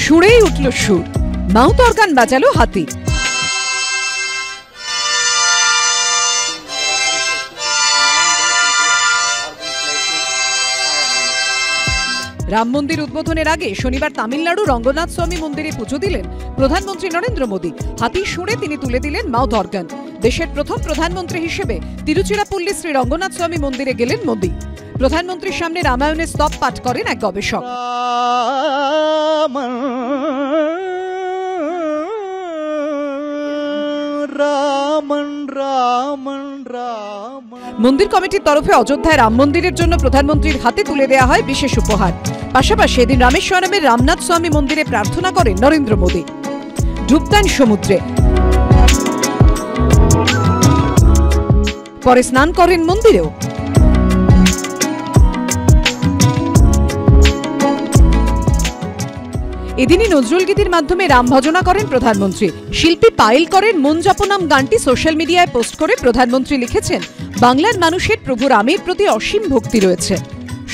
সুরেই উঠল সুর, mouth organ বাজালো হাতি। রাম মন্দির উদ্বোধনের আগে শনিবার তামিলনাড়ু রঙ্গনাথ স্বামী মন্দিরে পুজো দিলেন প্রধানমন্ত্রী নরেন্দ্র মোদী। হাতির সুরে তিনি তুলে দিলেন মাউথ অর্গান। দেশের প্রথম প্রধানমন্ত্রী হিসেবে তিরুচিরাপল্লী শ্রী রঙ্গনাথ স্বামী মন্দিরে গেলেন মোদী। প্রধানমন্ত্রীর সামনে রামায়ণের স্তব পাঠ করেন এক গবেষক। মন্দির কমিটির তরফে অযোধ্যায় রাম মন্দিরের জন্য প্রধানমন্ত্রীর হাতে তুলে দেওয়া হয় বিশেষ উপহার। পাশাপাশি এদিন রামেশ্বরমের রামনাথ স্বামী মন্দিরে প্রার্থনা করেন নরেন্দ্র মোদী। ডুব দেন সমুদ্রে, পরে স্নান করেন মন্দিরেও। এদিনই নজরুল গীতির মাধ্যমে রাম ভজনা করেন প্রধানমন্ত্রী। শিল্পী পায়েল করেন মন জপনাম গানটি সোশ্যাল মিডিয়ায় পোস্ট করে প্রধানমন্ত্রী লিখেছেন, বাংলার মানুষের প্রভু রামের প্রতি অসীম ভক্তি রয়েছে।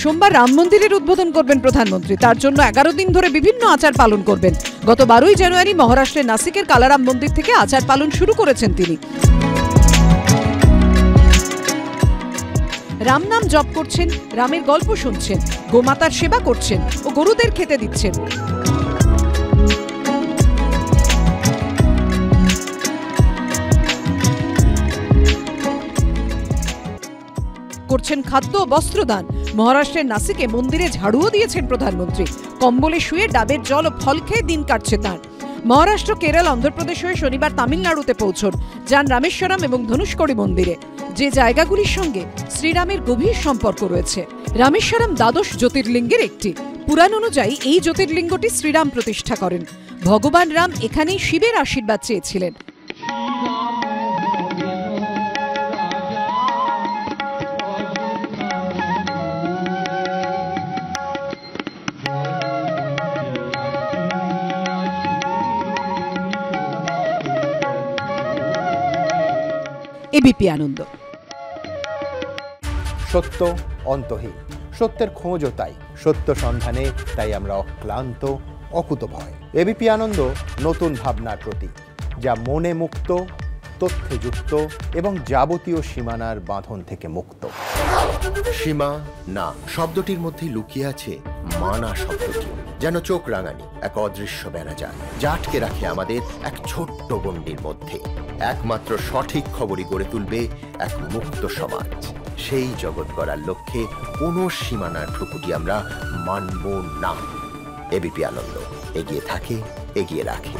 সোমবার রাম মন্দিরের উদ্বোধন করবেন প্রধানমন্ত্রী। তার জন্য 11 দিন ধরে বিভিন্ন আচার পালন করবেন। গত 12ই জানুয়ারি মহারাষ্ট্রের নাসিকের কালারাম মন্দির থেকে আচার পালন শুরু করেছেন তিনি। রাম নাম জপ করছেন, রামের গল্প শুনছেন, গোমাতার সেবা করছেন ও গরুদের খেতে দিচ্ছেন। করছেন খাদ্য ও বস্ত্রদান। মহারাষ্ট্রের নাসিকে মন্দিরে ঝাড়ুও দিয়েছেন প্রধানমন্ত্রী। কম্বলে শুয়ে ডাবের জল ও ফল খেয়ে দিন কাটছে তাঁর। মহারাষ্ট্র, কেরল, অন্ধ্রপ্রদেশ হয়ে শনিবার তামিলনাড়ুতে পৌঁছন। যান রামেশ্বরম এবং ধনুষ্কড়ি মন্দিরে, যে জায়গাগুলির সঙ্গে শ্রীরামের গভীর সম্পর্ক রয়েছে। রামেশ্বরম দ্বাদশ জ্যোতির্লিঙ্গের একটি। পুরাণ অনুযায়ী এই জ্যোতির্লিঙ্গটি শ্রীরাম প্রতিষ্ঠা করেন। ভগবান রাম এখানেই শিবের আশীর্বাদ চেয়েছিলেন। এবিপি আনন্দ। সত্য অন্তহীন, সত্যের খোঁজও তাই, সত্য সন্ধানে তাই আমরা অক্লান্ত, অকুতভয়। এবিপি আনন্দ নতুন ভাবনার প্রতীক, যা মনে মুক্ত, তথ্যে যুক্ত এবং যাবতীয় সীমানার বাঁধন থেকে মুক্ত। সীমা না শব্দটির মধ্যে লুকিয়ে আছে মানা শব্দটি, যেন চোখ রাঙানি এক অদৃশ্য ব্যানাজার, যা আটকে রাখে আমাদের এক ছোট্ট গণ্ডির মধ্যে। একমাত্র সঠিক খবরই গড়ে তুলবে এক মুক্ত সমাজ। সেই জগৎ গড়ার লক্ষ্যে কোনো সীমানার ঠুকুটি আমরা মানব না। এবিপি আনন্দ এগিয়ে থাকে, এগিয়ে রাখে।